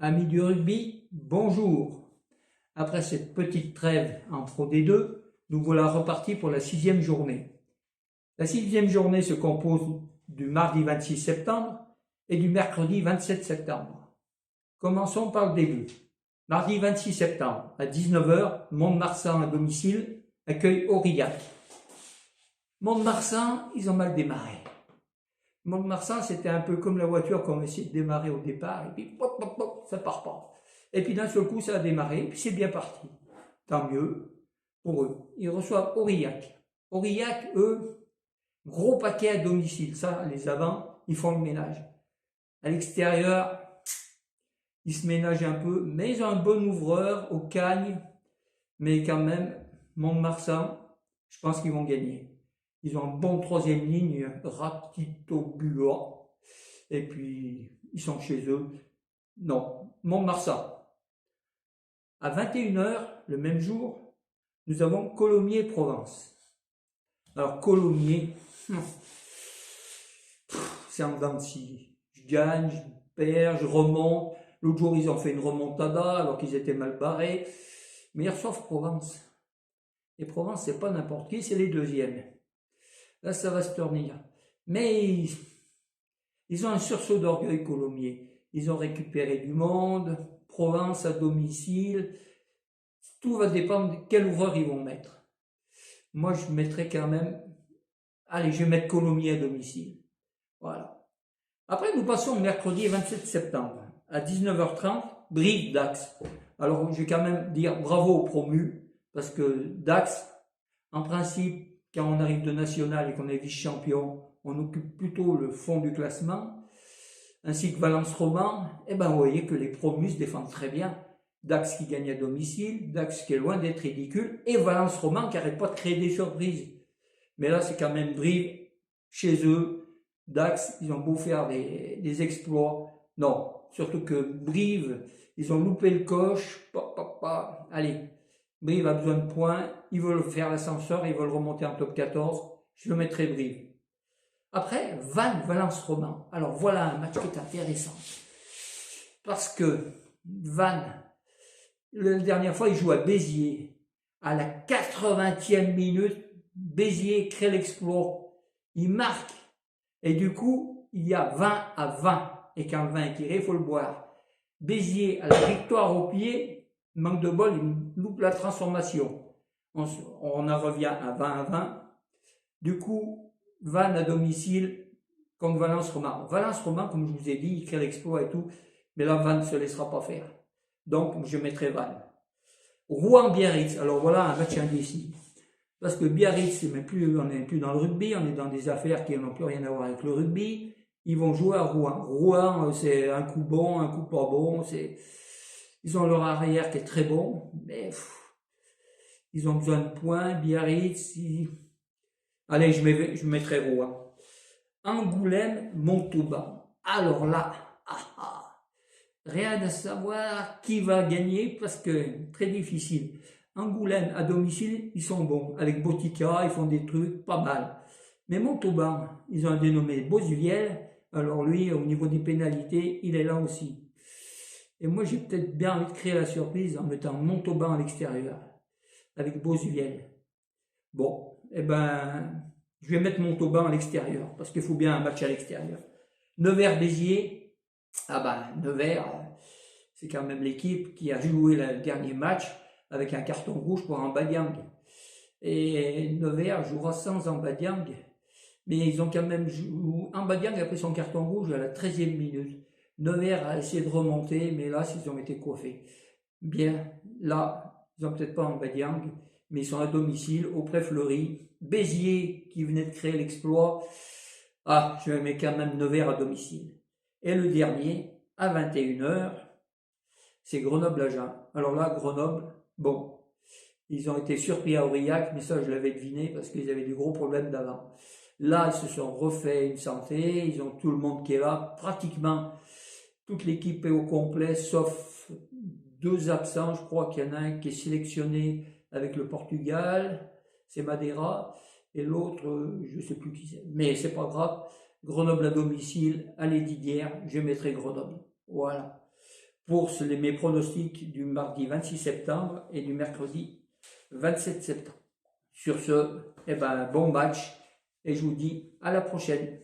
Amis du rugby, bonjour. Après cette petite trêve en Pro D2, nous voilà repartis pour la 6e journée. La 6e journée se compose du mardi 26 septembre et du mercredi 27 septembre. Commençons par le début. Mardi 26 septembre, à 19 h, Mont-de-Marsan à domicile accueille Aurillac. Mont-de-Marsan, ils ont mal démarré. Mont-de-Marsan, c'était un peu comme la voiture qu'on essaie de démarrer au départ, et puis pop, pop, pop, ça part pas. Et puis d'un seul coup, ça a démarré, et puis c'est bien parti. Tant mieux pour eux. Ils reçoivent Aurillac. Aurillac, eux, gros paquet à domicile. Ça, les avants, ils font le ménage. À l'extérieur, ils se ménagent un peu, mais ils ont un bon ouvreur au Cagne. Mais quand même, Mont-de-Marsan, je pense qu'ils vont gagner. Ils ont un bon troisième ligne, Ratito Bua. Et puis, ils sont chez eux. Non, Mont-de-Marsan. À 21 h, le même jour, nous avons Colomiers-Provence. Alors, Colomiers, c'est en dents de scie. Je gagne, je perds, je remonte. L'autre jour, ils ont fait une remontada alors qu'ils étaient mal barrés. Mais ils reçoivent Provence. Et Provence, c'est pas n'importe qui, c'est les deuxièmes. Là, ça va se ternir. Mais ils ont un sursaut d'orgueil, Colomiers. Ils ont récupéré du monde, Provence à domicile. Tout va dépendre de quel ouvreur ils vont mettre. Moi, je mettrais quand même... Allez, je vais mettre Colomiers à domicile. Voilà. Après, nous passons au mercredi 27 septembre. À 19 h 30, Brive-Dax. Alors, je vais quand même dire bravo aux promus, parce que Dax, en principe, quand on arrive de national et qu'on est vice-champion, on occupe plutôt le fond du classement, ainsi que Valence-Roman. Et ben, vous voyez que les promus se défendent très bien. Dax qui gagne à domicile, Dax qui est loin d'être ridicule, et Valence-Roman qui n'arrête pas de créer des surprises. Mais là, c'est quand même Brive, chez eux. Dax, ils ont beau faire des exploits. Non, surtout que Brive, ils ont loupé le coche. Allez, Brive a besoin de points. Ils veulent faire l'ascenseur, ils veulent remonter en top 14. Je le mettrai Brive. Après, Vannes-Valence-Roman. Alors voilà un match qui est intéressant. Parce que Vannes, la dernière fois, il joue à Béziers. À la 80e minute, Béziers crée l'exploit. Il marque. Et du coup, il y a 20-20. Et quand le vin est tiré, il faut le boire. Béziers, à la victoire au pied, manque de bol, il loupe la transformation. On en revient à 20-20. Du coup, Vannes à domicile contre Valence-Roman. Valence-Roman, comme je vous ai dit, il crée l'exploit et tout. Mais là, Vannes ne se laissera pas faire. Donc, je mettrai Vannes. Rouen-Biarritz. Alors voilà un match indécis. Parce que Biarritz, on n'est plus dans le rugby, on est dans des affaires qui n'ont plus rien à voir avec le rugby. Ils vont jouer à Rouen. Rouen, c'est un coup bon, un coup pas bon. Ils ont leur arrière qui est très bon, mais ils ont besoin de points. Biarritz, allez, je mettrai Rouen. Angoulême, Montauban. Alors là, rien à savoir qui va gagner parce que très difficile. Angoulême à domicile, ils sont bons. Avec Botica, ils font des trucs pas mal. Mais Montauban, ils ont un dénommé Bozuviel. Alors lui, au niveau des pénalités, il est là aussi. Et moi, j'ai peut-être bien envie de créer la surprise en mettant Montauban à l'extérieur. Avec Bozuviel. Bon, eh ben, je vais mettre Montauban à l'extérieur. Parce qu'il faut bien un match à l'extérieur. Nevers-Béziers. Ah ben, Nevers, c'est quand même l'équipe qui a joué le dernier match avec un carton rouge pour Ambadiang. Et Nevers jouera sans Ambadiang. Mais ils ont quand même joué. Ambadiang a pris son carton rouge à la 13e minute. Nevers a essayé de remonter, mais là, ils ont été coiffés. Bien, là, ils n'ont peut-être pas Ambadiang, mais ils sont à domicile, au Pré-Fleury. Béziers, qui venait de créer l'exploit. Ah, je mets quand même Nevers à domicile. Et le dernier, à 21 h, c'est Grenoble-Agen. Alors là, Grenoble, bon, ils ont été surpris à Aurillac, mais ça, je l'avais deviné parce qu'ils avaient des gros problèmes d'avant. Là, ils se sont refait une santé, ils ont tout le monde qui est là, pratiquement toute l'équipe est au complet, sauf 2 absents. Je crois qu'il y en a un qui est sélectionné avec le Portugal, c'est Madeira, et l'autre, je ne sais plus qui c'est. Mais c'est pas grave, Grenoble à domicile, allez Didier, je mettrai Grenoble. Voilà. pour mes pronostics du mardi 26 septembre et du mercredi 27 septembre. Sur ce, eh ben, bon match et je vous dis à la prochaine.